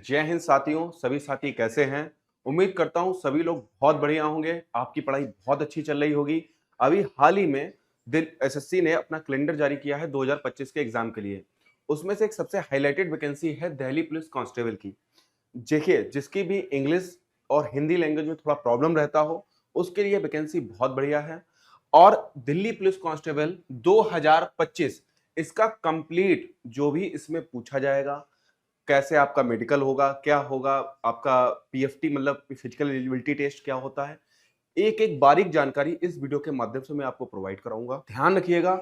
जय हिंद साथियों, सभी साथी कैसे हैं? उम्मीद करता हूं सभी लोग बहुत बढ़िया होंगे। आपकी पढ़ाई बहुत अच्छी चल रही होगी। अभी हाल ही में दिल एसएससी ने अपना कैलेंडर जारी किया है 2025 के एग्जाम के लिए। उसमें से एक सबसे हाईलाइटेड वैकेंसी है दिल्ली पुलिस कांस्टेबल की। देखिए, जिसकी भी इंग्लिश और हिंदी लैंग्वेज में थोड़ा प्रॉब्लम रहता हो, उसके लिए वैकेंसी बहुत बढ़िया है। और दिल्ली पुलिस कांस्टेबल 2025 इसका कंप्लीट जो भी इसमें पूछा जाएगा, कैसे आपका मेडिकल होगा, क्या होगा, आपका पीएफटी मतलब फिजिकल एलिजिबिलिटी टेस्ट क्या होता है, एक एक बारीक जानकारी इस वीडियो के माध्यम से मैं आपको प्रोवाइड कराऊंगा। ध्यान रखिएगा,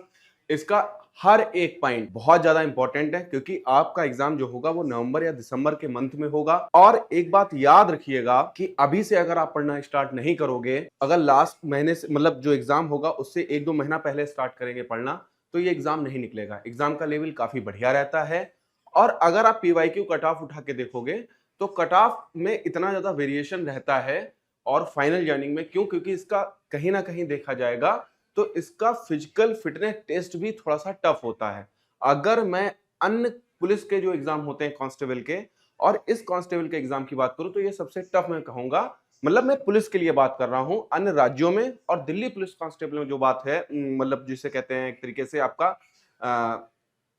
इसका हर एक पॉइंट बहुत ज्यादा इंपॉर्टेंट है क्योंकि आपका एग्जाम जो होगा वो नवंबर या दिसंबर के मंथ में होगा। और एक बात याद रखिएगा कि अभी से अगर आप पढ़ना स्टार्ट नहीं करोगे, अगर लास्ट महीने से मतलब जो एग्जाम होगा उससे एक दो महीना पहले स्टार्ट करेंगे पढ़ना, तो ये एग्जाम नहीं निकलेगा। एग्जाम का लेवल काफी बढ़िया रहता है। और अगर आप पीवाईक्यू कट ऑफ उठा के देखोगे तो कट ऑफ में इतना ज्यादा वेरिएशन रहता है। और फाइनल जर्निंग में क्यों? क्योंकि इसका कहीं ना कहीं देखा जाएगा तो इसका फिजिकल फिटनेस टेस्ट भी थोड़ा सा टफ होता है। अगर मैं अन्य पुलिस के जो एग्जाम होते हैं कांस्टेबल के और इस कांस्टेबल के एग्जाम की बात करूं तो ये सबसे टफ मैं कहूंगा। मतलब मैं पुलिस के लिए बात कर रहा हूं, अन्य राज्यों में और दिल्ली पुलिस कांस्टेबल में जो बात है, मतलब जिसे कहते हैं एक तरीके से आपका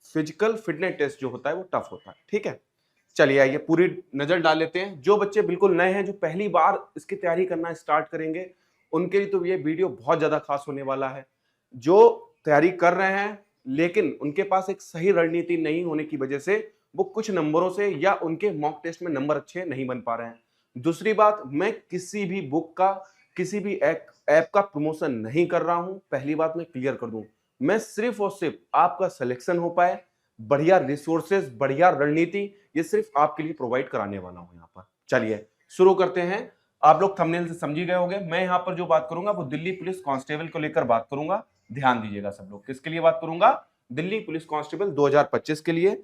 फिजिकल फिटनेस टेस्ट जो होता है वो टफ होता है। ठीक है, चलिए आइए पूरी नजर डाल लेते हैं। जो बच्चे बिल्कुल नए हैं, जो पहली बार इसकी तैयारी करना स्टार्ट करेंगे, उनके लिए तो ये वीडियो बहुत ज्यादा खास होने वाला है। जो तैयारी कर रहे हैं लेकिन उनके पास एक सही रणनीति नहीं होने की वजह से वो कुछ नंबरों से या उनके मॉक टेस्ट में नंबर अच्छे नहीं बन पा रहे हैं। दूसरी बात, मैं किसी भी बुक का, किसी भी ऐप का प्रमोशन नहीं कर रहा हूं। पहली बात मैं क्लियर कर दूं, मैं सिर्फ और सिर्फ आपका सिलेक्शन हो पाए, बढ़िया रिसोर्सेज, बढ़िया रणनीति, ये सिर्फ आपके लिए प्रोवाइड कराने वाला हूं यहां पर। चलिए शुरू करते हैं। आप लोग थंबनेल से समझ ही गए होंगे, मैं यहां पर जो बात करूंगा वो दिल्ली पुलिस कांस्टेबल को लेकर बात करूंगा। ध्यान दीजिएगा सब लोग, किसके लिए बात करूंगा? दिल्ली पुलिस कांस्टेबल 2025 के लिए।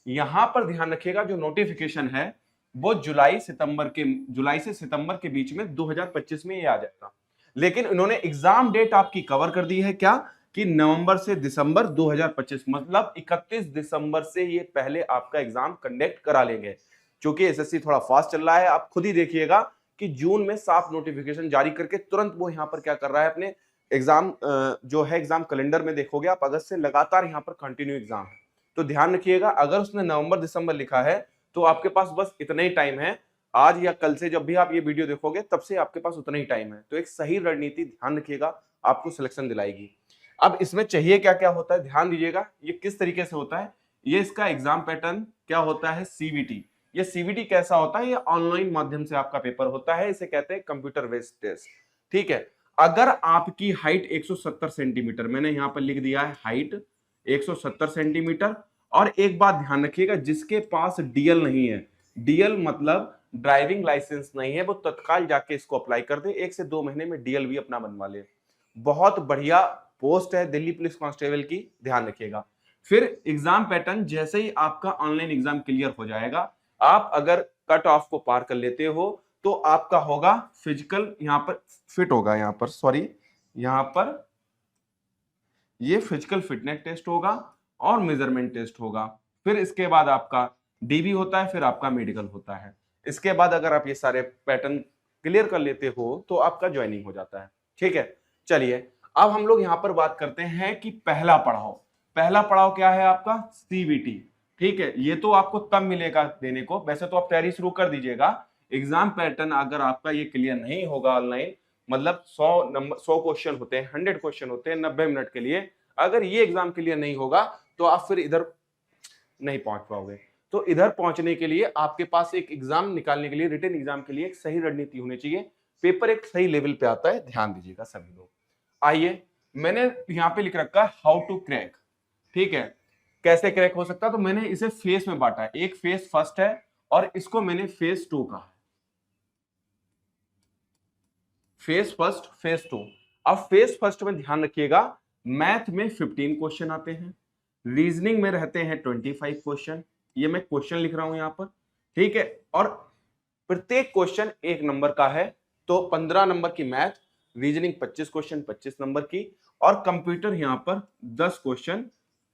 यहां पर ध्यान रखिएगा, जो नोटिफिकेशन है वो जुलाई से सितंबर के बीच में 2025 में ये आ जाएगा। लेकिन इन्होंने एग्जाम डेट आपकी कवर कर दी है क्या? कि नवंबर से दिसंबर 2025, मतलब 31 दिसंबर से ये पहले आपका एग्जाम कंडक्ट करा लेंगे। क्योंकि एसएससी थोड़ा फास्ट चल रहा है, आप खुद ही देखिएगा कि जून में साफ नोटिफिकेशन जारी करके तुरंत वो यहां पर क्या कर रहा है, अपने एग्जाम जो है एग्जाम कैलेंडर में देखोगे आप, अगस्त से लगातार यहां पर कंटिन्यू एग्जाम है। तो ध्यान रखिएगा, अगर उसने नवंबर दिसंबर लिखा है तो आपके पास बस इतना ही टाइम है। आज या कल से जब भी आप ये वीडियो देखोगे तब से आपके पास उतना ही टाइम है। तो एक सही रणनीति, ध्यान रखिएगा, आपको सिलेक्शन दिलाएगी। अब इसमें चाहिए क्या क्या होता है, ध्यान दीजिएगा, ये किस तरीके से होता है। ये इसका एग्जाम पैटर्न क्या होता है, सीवीटी। ये सीवीटी कैसा होता है? ये ऑनलाइन माध्यम से आपका पेपर होता है, इसे कहते हैं कंप्यूटर बेस्ड टेस्ट। ठीक है, अगर आपकी हाइट 170 सेंटीमीटर, मैंने यहां पर लिख दिया है हाइट 170 सेंटीमीटर। और एक बात ध्यान रखिएगा, जिसके पास डीएल नहीं है, डीएल मतलब ड्राइविंग लाइसेंस नहीं है, वो तत्काल जाके इसको अप्लाई कर दे, 1 से 2 महीने में डीएल भी अपना बनवा ले। बहुत बढ़िया पोस्ट है दिल्ली पुलिस कांस्टेबल की, ध्यान रखिएगा। फिर एग्जाम पैटर्न, जैसे ही आपका ऑनलाइन एग्जाम क्लियर हो जाएगा, आप अगर कट ऑफ को पार कर लेते हो तो आपका होगा फिजिकल, यहां पर फिट होगा, यहां पर सॉरी, यहां पर ये फिजिकल फिटनेस टेस्ट होगा और मेजरमेंट टेस्ट होगा। फिर इसके बाद आपका डीबी होता है, फिर आपका मेडिकल होता है। इसके बाद अगर आप ये सारे पैटर्न क्लियर कर लेते हो तो आपका ज्वाइनिंग हो जाता है। ठीक है, चलिए अब हम लोग यहां पर बात करते हैं कि पहला पड़ाव। पहला पड़ाव क्या है आपका? सीबीटी। ठीक है, ये तो आपको तब मिलेगा देने को, वैसे तो आप तैयारी शुरू कर दीजिएगा। एग्जाम पैटर्न अगर आपका ये क्लियर नहीं होगा ऑनलाइन, मतलब 100 क्वेश्चन होते हैं, 100 क्वेश्चन होते हैं 90 मिनट के लिए, अगर ये एग्जाम क्लियर नहीं होगा तो आप फिर इधर नहीं पहुंच पाओगे। तो इधर पहुंचने के लिए आपके पास एक एग्जाम निकालने के लिए, रिटन एग्जाम के लिए एक सही रणनीति होनी चाहिए। पेपर एक सही लेवल पे आता है, ध्यान दीजिएगा सभी लोग। आइए, मैंने यहां पे लिख रखा है हाउ टू क्रैक। ठीक है, कैसे क्रैक हो सकता है, तो मैंने इसे फेस में बांटा है। एक फेस फर्स्ट है और इसको मैंने फेस 2 कहा। Face first, face 2। अब फेस फर्स्ट में ध्यान रखिएगा, मैथ में 15 क्वेश्चन आते हैं, रीजनिंग में रहते हैं 25 क्वेश्चन। ये मैं क्वेश्चन लिख रहा हूं यहां पर। ठीक है, और प्रत्येक क्वेश्चन 1 नंबर का है, तो 15 नंबर की मैथ, रीजनिंग 25 क्वेश्चन 25 नंबर की, और कंप्यूटर यहां पर 10 क्वेश्चन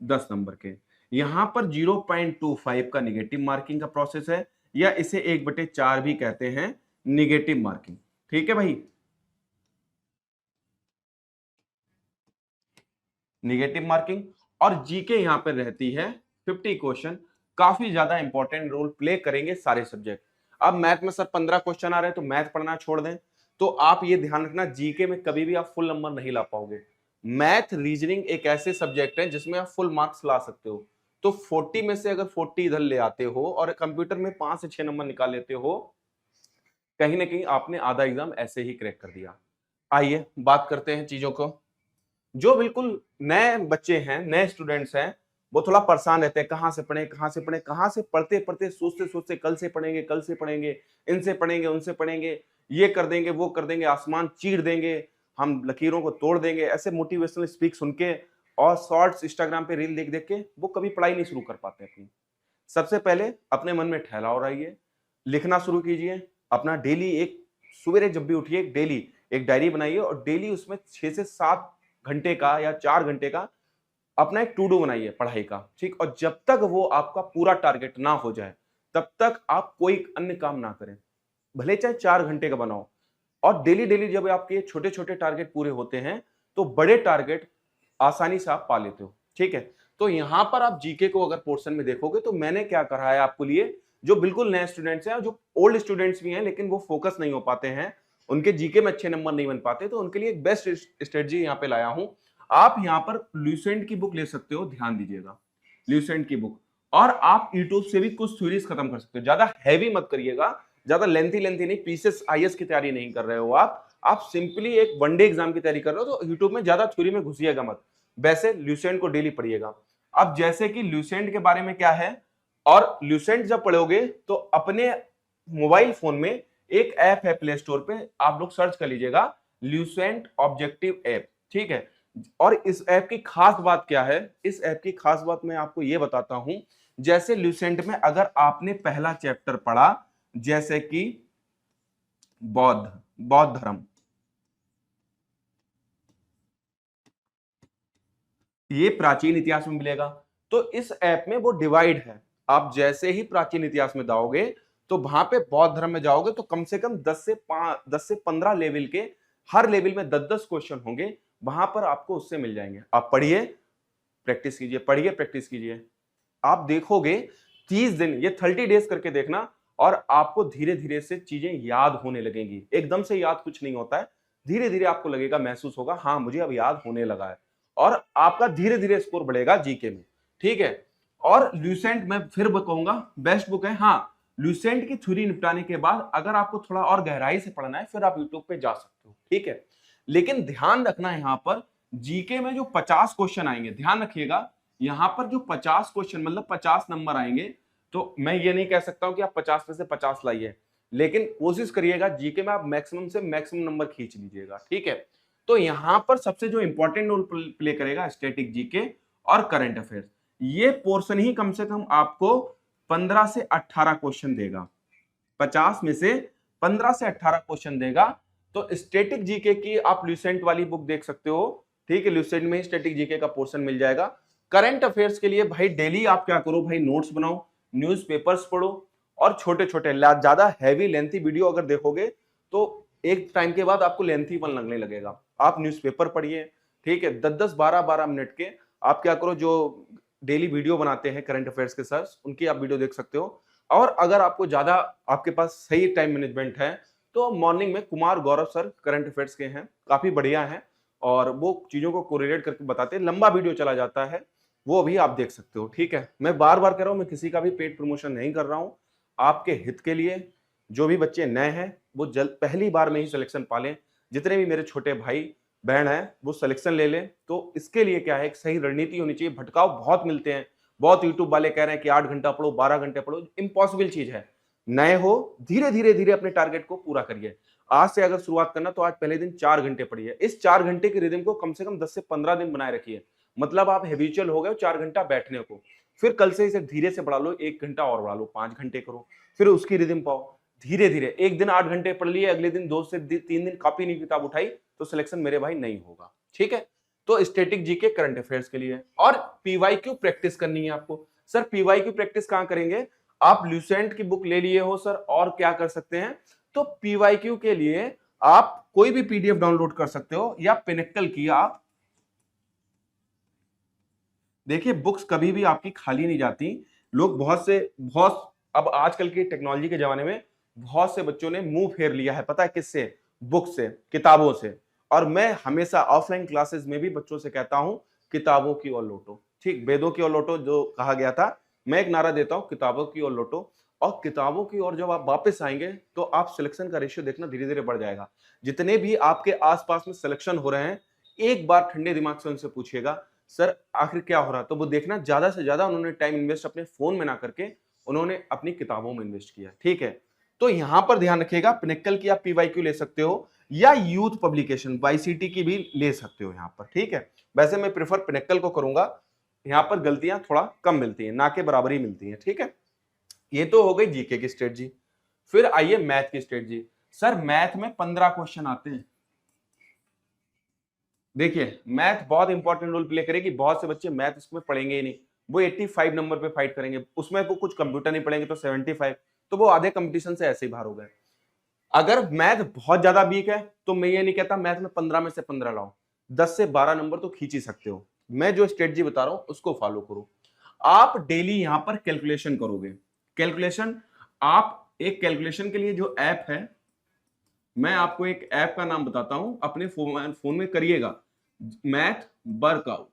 10 नंबर के। यहां पर 0.25 का निगेटिव मार्किंग का प्रोसेस है। या इसे 1/4 भी कहते हैं, निगेटिव मार्किंग। ठीक है भाई, निगेटिव मार्किंग। और जीके यहां पर रहती है 50 क्वेश्चन, काफी ज्यादा इंपॉर्टेंट रोल प्ले करेंगे सारे सब्जेक्ट। अब मैथ में सर 15 क्वेश्चन आ रहे हैं तो मैथ पढ़ना छोड़ दें, तो आप ये ध्यान रखना जीके में कभी भी आप फुल नंबर नहीं ला पाओगे। मैथ रीजनिंग एक ऐसे सब्जेक्ट है जिसमें आप फुल मार्क्स ला सकते हो। तो 40 में से अगर 40 इधर ले आते हो और कंप्यूटर में 5 से 6 नंबर निकाल लेते हो, कहीं ना कहीं आपने आधा एग्जाम ऐसे ही क्रैक कर दिया। आइए बात करते हैं चीजों को। जो बिल्कुल नए बच्चे हैं, नए स्टूडेंट्स हैं, वो थोड़ा परेशान रहते हैं, कहां से पढ़े कहां से पढ़े, कहां से पढ़ते पढ़ते सोचते सोचते कल से पढ़ेंगे, कल से पढ़ेंगे, इनसे पढ़ेंगे, उनसे पढ़ेंगे, ये कर देंगे, वो कर देंगे, आसमान चीर देंगे, हम लकीरों को तोड़ देंगे, ऐसे मोटिवेशनल स्पीक सुन के और शॉर्ट्स इंस्टाग्राम पे रील देख देख के वो कभी पढ़ाई नहीं शुरू कर पाते अपनी। सबसे पहले अपने मन में ठहराव रहिए, लिखना शुरू कीजिए। अपना डेली एक, सवेरे जब भी उठिए डेली एक डायरी बनाइए और डेली उसमें 6 से 7 घंटे का या 4 घंटे का अपना एक टू डू बनाइए पढ़ाई का, ठीक। और जब तक वो आपका पूरा टारगेट ना हो जाए तब तक आप कोई अन्य काम ना करें, भले चाहे 4 घंटे का बनाओ। और डेली डेली जब आपके छोटे छोटे टारगेट पूरे होते हैं तो बड़े टारगेट आसानी से आप पा लेते हो, ठीक है। तो यहां पर आप जीके को अगर पोर्शन में देखोगे तो मैंने क्या करा है आपको लिए, जो बिल्कुल नए स्टूडेंट्स हैं और जो ओल्ड स्टूडेंट्स भी हैं लेकिन वो फोकस नहीं हो पाते हैं, उनके जीके में अच्छे नंबर नहीं बन पाते, तो उनके लिए एक बेस्ट स्ट्रेटजी यहां पे लाया हूं। आप यहां पर ल्यूसेंट की बुक ले सकते हो, ध्यान दीजिएगा, ल्यूसेंट की बुक। और आप यूट्यूब से भी कुछ थ्योरीज खत्म कर सकते हो, ज्यादा हैवी मत करिएगा, ज्यादा लेंथी लेंथी नहीं, पीसीएस आईएएस की तैयारी नहीं कर रहे हो आप सिंपली एक वनडे एग्जाम की तैयारी कर रहे हो, तो यूट्यूब में ज्यादा थ्योरी में घुसिएगा मत, वैसे ल्यूसेंट को डेली पढ़िएगा। अब जैसे कि ल्यूसेंट के बारे में क्या है, और ल्यूसेंट जब पढ़ोगे तो अपने मोबाइल फोन में एक ऐप है प्ले स्टोर पे, आप लोग सर्च कर लीजिएगा ल्यूसेंट ऑब्जेक्टिव ऐप, ठीक है। और इस ऐप की खास बात क्या है, इस ऐप की खास बात मैं आपको यह बताता हूं। जैसे ल्यूसेंट में अगर आपने पहला चैप्टर पढ़ा, जैसे कि बौद्ध बौद्ध धर्म, ये प्राचीन इतिहास में मिलेगा। तो इस ऐप में वो डिवाइड है, आप जैसे ही प्राचीन इतिहास में जाओगे तो वहां पे बौद्ध धर्म में जाओगे तो कम से कम 10 से 15 लेवल के, हर लेवल में 10-10 क्वेश्चन होंगे, वहां पर आपको उससे मिल जाएंगे। आप पढ़िए प्रैक्टिस कीजिए, पढ़िए प्रैक्टिस कीजिए, आप देखोगे 30 दिन, ये 30 डेज करके देखना, और आपको धीरे धीरे से चीजें याद होने लगेंगी। एकदम से याद कुछ नहीं होता है, धीरे धीरे आपको लगेगा, महसूस होगा, हाँ मुझे अब याद होने लगा है, और आपका धीरे धीरे स्कोर बढ़ेगा जीके में, ठीक है। और ल्यूसेंट मैं फिर कहूंगा बेस्ट बुक है। हाँ, ल्यूसेंट की थ्योरी निपटाने के बाद अगर आपको थोड़ा और गहराई से पढ़ना है फिर आप यूट्यूब पे जा सकते हो, ठीक है। लेकिन ध्यान रखना यहां पर जीके में जो 50 क्वेश्चन आएंगे, ध्यान रखिएगा, यहां पर जो 50 क्वेश्चन मतलब 50 नंबर आएंगे, तो मैं ये नहीं कह सकता हूं कि आप 50 में से 50 लाइए, लेकिन कोशिश करिएगा जीके में आप मैक्सिमम से मैक्सिमम नंबर खींच लीजिएगा, ठीक है। तो यहां पर सबसे जो इंपॉर्टेंट रोल प्ले करेगा स्टैटिक जीके और करंट अफेयर्स, ये पोर्शन ही कम से कम आपको 15 से 18 क्वेश्चन देगा, 50 में से 15 से 18 क्वेश्चन देगा। तो स्टैटिक जीके की आप ल्यूसेंट वाली बुक देख सकते हो, ठीक है, ल्यूसेंट में ही स्टैटिक जीके का पोर्शन मिल जाएगा। करंट अफेयर्स के लिए भाई डेली आप क्या करो भाई, नोट्स बनाओ, न्यूज़पेपर्स पढ़ो, और छोटे छोटे, ज्यादा हैवी लेंथी वीडियो अगर देखोगे तो एक टाइम के बाद आपको लेंथी वन लगने लगेगा। आप न्यूज़पेपर पढ़िए, ठीक है, 10-10 12-12 मिनट के आप क्या करो, जो डेली वीडियो बनाते हैं करंट अफेयर्स के सर, उनकी आप वीडियो देख सकते हो। और अगर आपको ज्यादा, आपके पास सही टाइम मैनेजमेंट है तो मॉर्निंग में Kumar Gaurav sir current affairs के हैं, काफी बढ़िया हैं, और वो चीजों को कोरिलेट करके बताते हैं, लंबा वीडियो चला जाता है, वो भी आप देख सकते हो, ठीक है। मैं बार बार कह रहा हूं, मैं किसी का भी पेड प्रमोशन नहीं कर रहा हूं, आपके हित के लिए। जो भी बच्चे नए हैं वो जल्द पहली बार में ही सिलेक्शन पा लें, जितने भी मेरे छोटे भाई बहन हैं वो सिलेक्शन ले लें। तो इसके लिए क्या है, एक सही रणनीति होनी चाहिए। भटकाव बहुत मिलते हैं, बहुत यूट्यूब वाले कह रहे हैं कि 8 घंटा पढ़ो, 12 घंटे पढ़ो, इम्पॉसिबल चीज है। नए हो, धीरे धीरे धीरे अपने टारगेट को पूरा करिए। आज से अगर शुरुआत करना तो आज पहले दिन 4 घंटे पढ़िए, इस 4 घंटे के रिदम को कम से कम 10 से 15 दिन बनाए रखिए, मतलब आप हैबिचुअल हो गए 4 घंटा बैठने को। फिर कल से इसे धीरे से बढ़ा लो, 1 घंटा और बढ़ा लो, 5 घंटे करो, फिर उसकी रिदम पाओ धीरे धीरे। एक दिन 8 घंटे पढ़ लिए, अगले दिन 2 से 3 दिन कॉपी नहीं किताब उठाई तो सिलेक्शन मेरे भाई नहीं होगा, ठीक है। तो स्टैटिक जीके करंट अफेयर्स के लिए, और पीवाईक्यू प्रैक्टिस करनी है आपको। सर पीवाईक्यू प्रैक्टिस कहां करेंगे, आप ल्यूसेंट की बुक ले लिए हो सर, और क्या कर सकते हैं, तो पीवाईक्यू के लिए आप कोई भी पीडीएफ डाउनलोड कर सकते हो, या पिनेक्कल की आप देखिए, बुक्स कभी भी आपकी खाली नहीं जाती। लोग बहुत अब आजकल की टेक्नोलॉजी के जमाने में बहुत से बच्चों ने मुंह फेर लिया है, पता है किससे, बुक से, किताबों से। और मैं हमेशा ऑफलाइन क्लासेस में भी बच्चों से कहता हूं, किताबों की ओर लौटो। ठीक, वेदों की ओर लौटो जो कहा गया था, मैं एक नारा देता हूं, किताबों की ओर लौटो। और किताबों की ओर जब आप वापस आएंगे तो आप सिलेक्शन का रेशियो देखना धीरे धीरे बढ़ जाएगा। जितने भी आपके आसपास में सिलेक्शन हो रहे हैं, एक बार ठंडे दिमाग से उनसे पूछिएगा, सर आखिर क्या हो रहा, तो वो देखना ज्यादा से ज्यादा उन्होंने टाइम इन्वेस्ट अपने फोन में ना करके उन्होंने अपनी किताबों में इन्वेस्ट किया। ठीक है, तो यहां पर ध्यान रखिएगा, पिनेक्कल की आप पीवाईक्यू ले सकते हो, या यूथ पब्लिकेशन वाईसीटी की भी ले सकते हो यहां पर। ठीक है, वैसे मैं प्रेफर पिनेक्कल को करूंगा, यहां पर गलतियां थोड़ा कम मिलती हैं, ना के बराबर ही मिलती हैं। ठीक है, ये तो हो गई जीके की स्ट्रेटजी। फिर आइए मैथ की स्ट्रेटजी। सर मैथ में 15 क्वेश्चन आते हैं। देखिए, मैथ बहुत इंपॉर्टेंट रोल प्ले करेगी। बहुत से बच्चे मैथ इसमें पढ़ेंगे ही नहीं, वो 85 नंबर पे फाइट करेंगे, उसमें वो कुछ कंप्यूटर नहीं पढ़ेंगे तो 75, तो वो आधे कंपटीशन से ऐसे ही बाहर हो गए। अगर मैथ बहुत ज्यादा वीक है तो मैं ये नहीं कहता मैथ में 15 में से 15 लाओ, 10 से 12 नंबर तो खींच ही सकते हो। मैं जो स्ट्रेटजी बता रहा हूं उसको फॉलो करो। आप डेली यहां पर कैलकुलेशन करोगे। कैलकुलेशन, आप एक कैलकुलेशन के लिए जो ऐप है, मैं आपको एक ऐप का नाम बताता हूं, अपने फोन में करिएगा, मैथ वर्कआउट।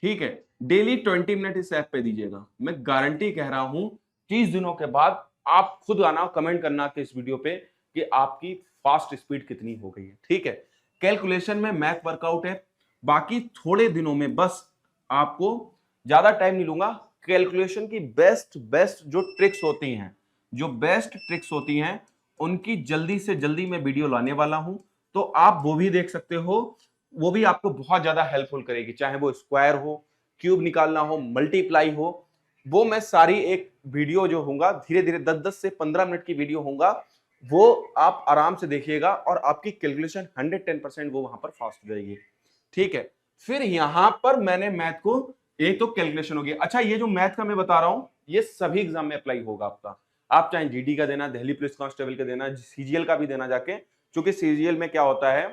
ठीक है, डेली 20 मिनट इस ऐप पे दीजिएगा। मैं गारंटी कह रहा हूं 30 दिनों के बाद आप खुद आना, कमेंट करना कि इस वीडियो पे कि आपकी फास्ट स्पीड कितनी हो गई है। ठीक है, कैलकुलेशन में मैथ वर्कआउट है। बाकी थोड़े दिनों में, बस आपको ज्यादा टाइम नहीं लूंगा, कैलकुलेशन की बेस्ट बेस्ट जो ट्रिक्स होती हैं, जो बेस्ट ट्रिक्स होती हैं, उनकी जल्दी से जल्दी मैं वीडियो लाने वाला हूं, तो आप वो भी देख सकते हो। वो भी आपको बहुत ज्यादा हेल्पफुल करेगी, चाहे वो स्क्वायर हो, क्यूब निकालना हो, मल्टीप्लाई हो। वो मैं सारी एक वीडियो जो होगा, धीरे धीरे 10-10 से 15 मिनट की वीडियो होगा, वो आप आराम से देखिएगा और आपकी कैलकुलेशन 110% वो वहां पर फास्ट हो जाएगी। ठीक है, फिर यहां पर मैंने मैथ को, एक तो कैलकुलेशन हो गया। अच्छा, ये जो मैथ का मैं बता रहा हूं, ये सभी एग्जाम में अप्लाई होगा आपका। आप चाहे जीडी का देना, दिल्ली पुलिस कांस्टेबल का देना, सीजीएल का भी देना जाके, क्योंकि सीजीएल में क्या होता है,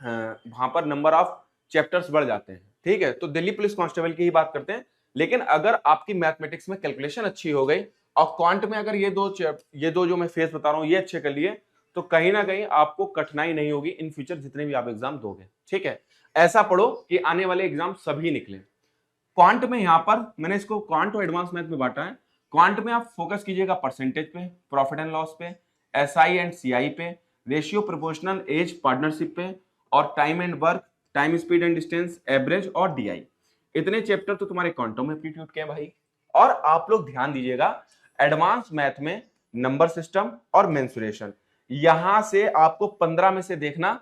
वहां पर नंबर ऑफ चैप्टर्स बढ़ जाते हैं। ठीक है, तो दिल्ली पुलिस कांस्टेबल की ही बात करते हैं। लेकिन अगर आपकी मैथमेटिक्स में कैलकुलेशन अच्छी हो गई और क्वांट में अगर ये दो जो मैं फेस बता रहा हूं ये अच्छे कर लिए, तो कहीं ना कहीं आपको कठिनाई नहीं होगी इन फ्यूचर जितने भी आप एग्जाम दोगे। ठीक है, ऐसा पढ़ो कि आने वाले एग्जाम सभी निकले। क्वांट में यहां पर मैंने इसको क्वांट और एडवांस मैथ में बांटा है। क्वांट में आप फोकस कीजिएगा परसेंटेज पे, प्रॉफिट एंड लॉस पे, एसआई एंड सीआई पे, रेशियो, प्रोपोर्शनल, एज, पार्टनरशिप पे, और time and work, time speed and distance, average और डीआई। इतने चैप्टर तो तुम्हारे क्वांटम में एप्टीट्यूड के हैं भाई। और आप लोग ध्यान दीजिएगा, एडवांस मैथ में नंबर सिस्टम और मेंसुरेशन, यहां से आपको 15 में से देखना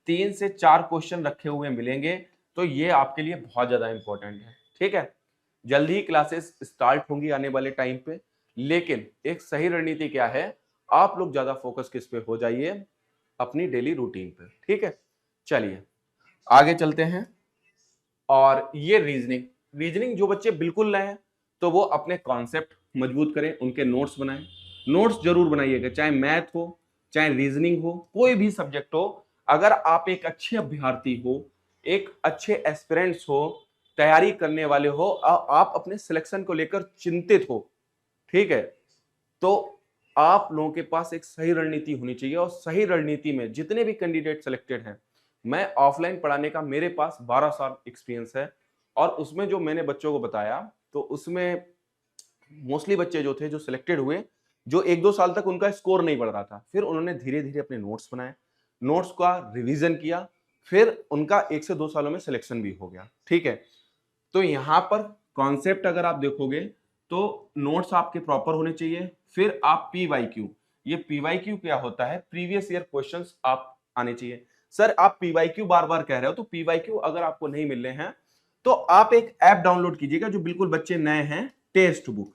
3 से 4 क्वेश्चन रखे हुए मिलेंगे, तो ये आपके लिए बहुत ज्यादा इंपॉर्टेंट है। ठीक है, जल्दी ही क्लासेस स्टार्ट होंगी आने वाले टाइम पे, लेकिन एक सही रणनीति क्या है, आप लोग ज्यादा फोकस किस पे हो जाइए, अपनी डेली रूटीन पे। ठीक है, चलिए आगे चलते हैं। और ये रीजनिंग, रीजनिंग जो बच्चे बिल्कुल नए हैं तो वो अपने कॉन्सेप्ट मजबूत करें, उनके नोट्स बनाएं। नोट्स जरूर बनाइएगा, चाहे मैथ हो, चाहे रीजनिंग हो, कोई भी सब्जेक्ट हो। अगर आप एक अच्छे अभ्यर्थी हो, एक अच्छे एस्पिरेंट्स हो, तैयारी करने वाले हो, आप अपने सिलेक्शन को लेकर चिंतित हो, ठीक है, तो आप लोगों के पास एक सही रणनीति होनी चाहिए। और सही रणनीति में जितने भी कैंडिडेट सिलेक्टेड हैं, मैं ऑफलाइन पढ़ाने का मेरे पास 12 साल एक्सपीरियंस है, और उसमें जो मैंने बच्चों को बताया, तो उसमें मोस्टली बच्चे जो थे जो सिलेक्टेड हुए, जो 1-2 साल तक उनका स्कोर नहीं बढ़ रहा था, फिर उन्होंने धीरे धीरे अपने नोट्स बनाए, नोट्स का रिवीजन किया, फिर उनका 1 से 2 सालों में सिलेक्शन भी हो गया। ठीक है, तो यहां पर कॉन्सेप्ट अगर आप देखोगे तो नोट्स आपके प्रॉपर होने चाहिए। फिर आप पीवाईक्यू, ये पीवाईक्यू क्या होता है, प्रीवियस ईयर क्वेश्चंस आप आने चाहिए। सर आप पीवाईक्यू बार बार कह रहे हो, तो पीवाईक्यू अगर आपको नहीं मिल रहे हैं तो आप एक ऐप डाउनलोड कीजिएगा जो बिल्कुल बच्चे नए हैं, टेस्ट बुक।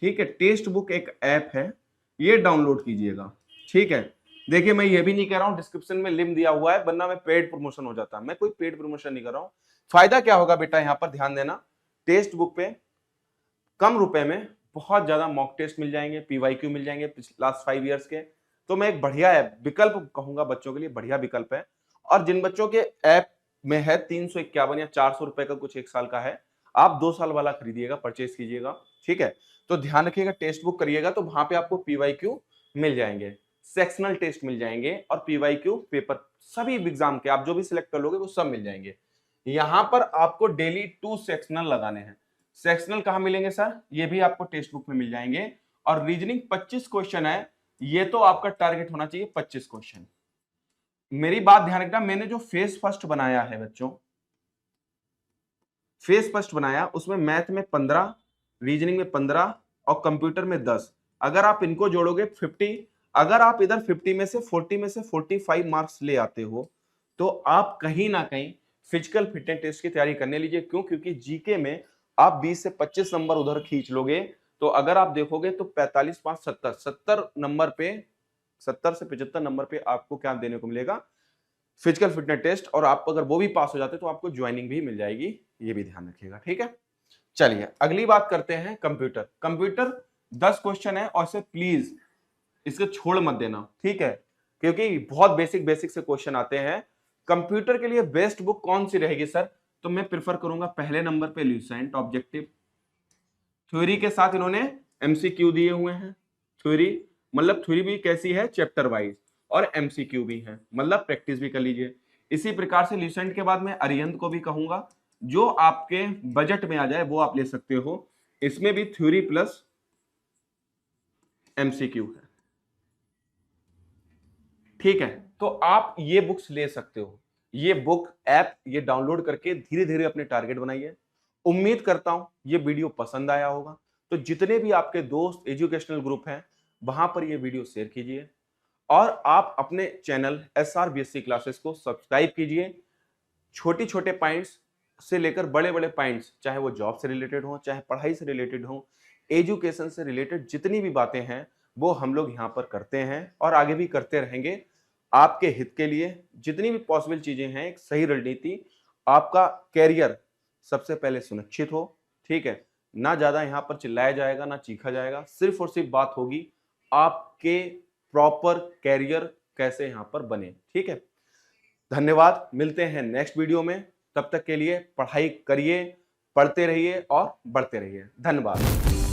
ठीक है, टेस्ट बुक एक ऐप है, ये डाउनलोड कीजिएगा। ठीक है, देखिए मैं ये भी नहीं कह रहा हूं डिस्क्रिप्शन में लिंक दिया हुआ है, वरना मैं पेड प्रमोशन हो जाता, मैं कोई पेड प्रमोशन नहीं कर रहा हूं। फायदा क्या होगा बेटा, यहां पर ध्यान देना, टेस्ट बुक पे कम रुपए में बहुत ज्यादा मॉक टेस्ट मिल जाएंगे, पीवाईक्यू मिल जाएंगे लास्ट 5 इयर्स के। तो मैं एक बढ़िया विकल्प कहूंगा बच्चों के लिए, बढ़िया विकल्प है। और जिन बच्चों के ऐप में है 351 या 400 रुपए का कुछ 1 साल का है, आप 2 साल वाला खरीदिएगा, परचेज कीजिएगा, ठीक है। तो ध्यान रखिएगा, टेस्ट बुक करिएगा तो वहां पे आपको पीवाईक्यू मिल जाएंगे, सेक्शनल टेस्ट मिल जाएंगे और पीवाईक्यू पेपर सभी एग्जाम के आप जो भी सिलेक्ट कर लोगे वो सब मिल जाएंगे। यहां पर आपको डेली 2 सेक्शनल लगाने हैं। सेक्शनल कहां मिलेंगे सर? ये भी आपको टेक्स्ट बुक में मिल जाएंगे। और रीजनिंग 25 क्वेश्चन है, ये तो आपका टारगेट होना चाहिए 25 क्वेश्चन। मेरी बात ध्यान रखना, मैंने जो फेस फर्स्ट बनाया है बच्चों, फेस फर्स्ट बनाया उसमें मैथ में 15, रीजनिंग में 15 और कंप्यूटर में 10। अगर आप इनको जोड़ोगे 50, अगर आप इधर 50 में से 40 में से 45 मार्क्स ले आते हो तो आप कहीं ना कहीं फिजिकल फिटनेस टेस्ट की तैयारी करने लीजिए। क्यों? क्योंकि जीके में आप 20 से 25 नंबर उधर खींच लोगे तो अगर आप देखोगे तो 45 5 70 नंबर पे, 70 से 75 नंबर पे आपको क्या देने को मिलेगा? Physical fitness test. और आप अगर वो भी पास हो जाते तो आपको ज्वाइनिंग भी मिल जाएगी, ये भी ध्यान रखिएगा, ठीक है। चलिए अगली बात करते हैं कंप्यूटर। कंप्यूटर 10 क्वेश्चन है और इसे प्लीज इसको छोड़ मत देना, ठीक है, क्योंकि बहुत बेसिक बेसिक से क्वेश्चन आते हैं। कंप्यूटर के लिए बेस्ट बुक कौन सी रहेगी सर? तो मैं प्रेफर करूंगा पहले नंबर पे ल्यूसेंट ऑब्जेक्टिव। थ्योरी के साथ इन्होंने एमसीक्यू दिए हुए हैं। थ्योरी मतलब थ्योरी भी कैसी है? चैप्टर वाइज, और एमसीक्यू भी है, मतलब प्रैक्टिस भी कर लीजिए। इसी प्रकार से ल्यूसेंट के बाद मैं अरिहंत को भी कहूंगा, जो आपके बजट में आ जाए वो आप ले सकते हो। इसमें भी थ्योरी प्लस एमसीक्यू है, ठीक है। तो आप ये बुक्स ले सकते हो, ये बुक ऐप ये डाउनलोड करके धीरे धीरे अपने टारगेट बनाइए। उम्मीद करता हूं ये वीडियो पसंद आया होगा। तो जितने भी आपके दोस्त एजुकेशनल ग्रुप हैं वहां पर ये वीडियो शेयर कीजिए और आप अपने चैनल SR BSc क्लासेस को सब्सक्राइब कीजिए। छोटी छोटे पॉइंट्स से लेकर बड़े बड़े पॉइंट्स, चाहे वो जॉब से रिलेटेड हो, चाहे पढ़ाई से रिलेटेड हो, एजुकेशन से रिलेटेड जितनी भी बातें हैं वो हम लोग यहाँ पर करते हैं और आगे भी करते रहेंगे आपके हित के लिए। जितनी भी पॉसिबल चीजें हैं, एक सही रणनीति, आपका कैरियर सबसे पहले सुनिश्चित हो, ठीक है। ना ज्यादा यहाँ पर चिल्लाया जाएगा, ना चीखा जाएगा, सिर्फ और सिर्फ बात होगी आपके प्रॉपर कैरियर कैसे यहाँ पर बने, ठीक है। धन्यवाद, मिलते हैं नेक्स्ट वीडियो में। तब तक के लिए पढ़ाई करिए, पढ़ते रहिए और बढ़ते रहिए। धन्यवाद।